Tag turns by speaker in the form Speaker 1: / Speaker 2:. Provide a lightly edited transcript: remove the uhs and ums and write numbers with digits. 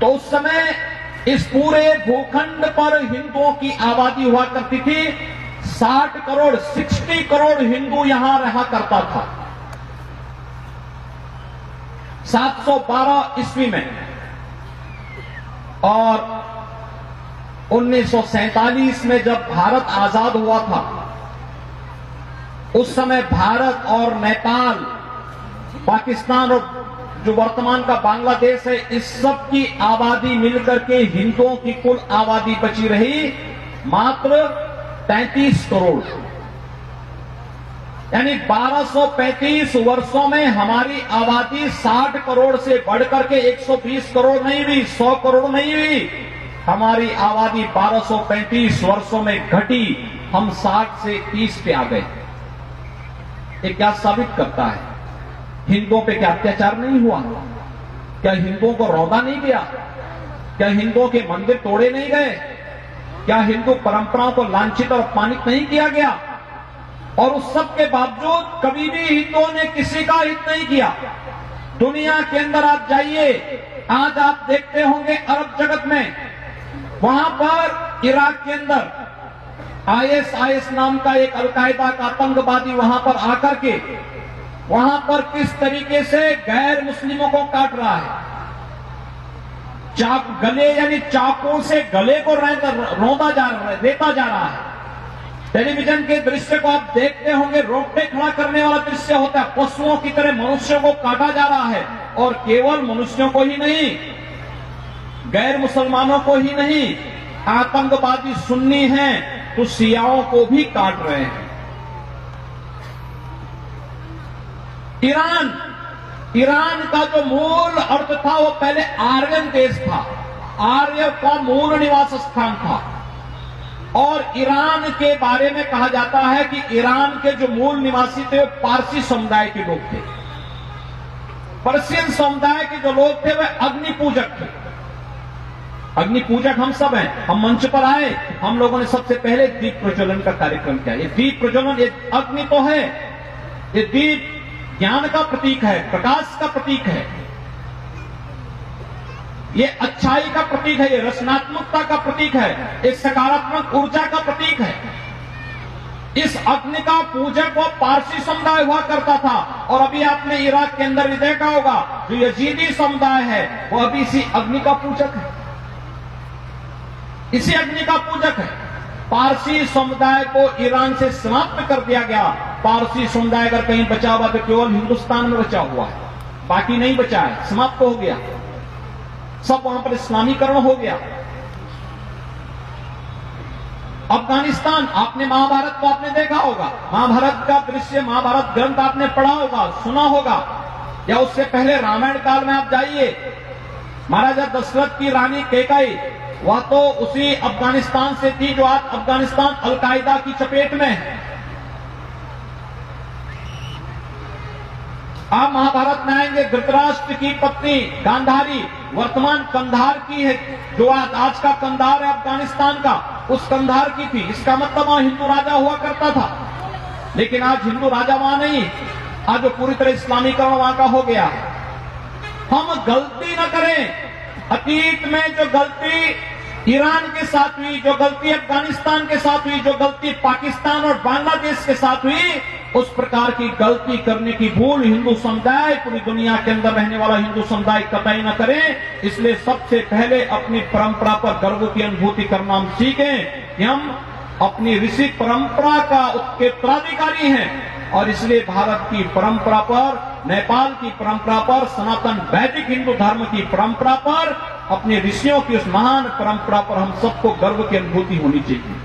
Speaker 1: तो उस समय इस पूरे भूखंड पर हिंदुओं की आबादी हुआ करती थी। 60 करोड़ 60 करोड़ हिंदू यहां रहा करता था 712 ईस्वी में। और 1947 में जब भारत आजाद हुआ था, उस समय भारत और नेपाल, पाकिस्तान और जो वर्तमान का बांग्लादेश है, इस सब की आबादी मिलकर के हिंदुओं की कुल आबादी बची रही मात्र 33 करोड़। यानी 1235 वर्षों में हमारी आबादी 60 करोड़ से बढ़कर के 120 करोड़ नहीं हुई, 100 करोड़ नहीं हुई। हमारी आबादी 1235 वर्षों में घटी, हम 60 से 30 पे आ गए। ये क्या साबित करता है? हिंदुओं पे क्या अत्याचार नहीं हुआ? क्या हिंदुओं को रौंदा नहीं गया? क्या हिंदुओं के मंदिर तोड़े नहीं गए? क्या हिंदू परंपराओं को लांछित और अपमानित नहीं किया गया? और उस सब के बावजूद कभी भी हिंदुओं ने किसी का हित नहीं किया। दुनिया के अंदर आप जाइए, आज आप देखते होंगे अरब जगत में, वहां पर इराक के अंदर आईएस नाम का एक अलकायदा का आतंकवादी वहां पर आकर के वहां पर किस तरीके से गैर मुस्लिमों को काट रहा है। गले यानी चाकू से गले को रेता जा रहा है। टेलीविजन के दृश्य को आप देखते होंगे, रोकटे खड़ा करने वाला दृश्य होता है। पशुओं की तरह मनुष्यों को काटा जा रहा है, और केवल मनुष्यों को ही नहीं, गैर मुसलमानों को ही नहीं, आतंकवादी सुन्नी हैं तो शियाओं को भी काट रहे हैं। ईरान का जो मूल अर्थ था वो पहले आर्यन देश था, आर्य का मूल निवास स्थान था। और ईरान के बारे में कहा जाता है कि ईरान के जो मूल निवासी थे वो पारसी समुदाय के लोग थे। पर्शियन समुदाय के जो लोग थे वह अग्नि पूजक थे। अग्नि पूजक हम सब हैं। हम मंच पर आए, हम लोगों ने सबसे पहले दीप प्रज्वलन का कार्यक्रम किया। ये दीप प्रज्वलन, ये अग्नि तो है, ये दीप ज्ञान का प्रतीक है, प्रकाश का प्रतीक है, ये अच्छाई का प्रतीक है, ये रचनात्मकता का प्रतीक है, एक सकारात्मक ऊर्जा का प्रतीक है। इस अग्नि का पूजक वो पारसी समुदाय हुआ करता था। और अभी आपने इराक के अंदर भी देखा होगा, जो यजीदी समुदाय है वो अभी इसी अग्नि का पूजक है, इसी अग्नि का पूजक है। पारसी समुदाय को ईरान से समाप्त कर दिया गया। पारसी समुदाय अगर कहीं बचा हुआ तो केवल हिंदुस्तान में बचा हुआ है, बाकी नहीं बचा है, समाप्त हो गया। सब वहां पर इस्लामीकरण हो गया। अफगानिस्तान, आपने महाभारत को आपने देखा होगा, महाभारत का दृश्य, महाभारत ग्रंथ आपने पढ़ा होगा, सुना होगा, या उससे पहले रामायण काल में आप जाइए, महाराजा दशरथ की रानी कैकेयी वह तो उसी अफगानिस्तान से थी जो आज अफगानिस्तान अलकायदा की चपेट में है। आप महाभारत में आएंगे, धृतराष्ट्र की पत्नी गांधारी वर्तमान कंधार की है, जो आज का कंधार है अफगानिस्तान का, उस कंधार की थी। इसका मतलब वहां हिंदू राजा हुआ करता था। लेकिन आज हिंदू राजा वहां नहीं, आज जो पूरी तरह इस्लामीकरण वहां का हो गया। हम गलती न करें। अतीत में जो गलती ईरान के साथ हुई, जो गलती अफगानिस्तान के साथ हुई, जो गलती पाकिस्तान और बांग्लादेश के साथ हुई, उस प्रकार की गलती करने की भूल हिंदू समुदाय, पूरी दुनिया के अंदर रहने वाला हिंदू समुदाय कतई न करें। इसलिए सबसे पहले अपनी परंपरा पर गर्व की अनुभूति करना हम सीखें कि हम अपनी ऋषि परंपरा का उत्तराधिकारी हैं। और इसलिए भारत की परंपरा पर, नेपाल की परंपरा पर, सनातन वैदिक हिंदू धर्म की परंपरा पर, अपने ऋषियों की उस महान परंपरा पर हम सबको गर्व की अनुभूति होनी चाहिए।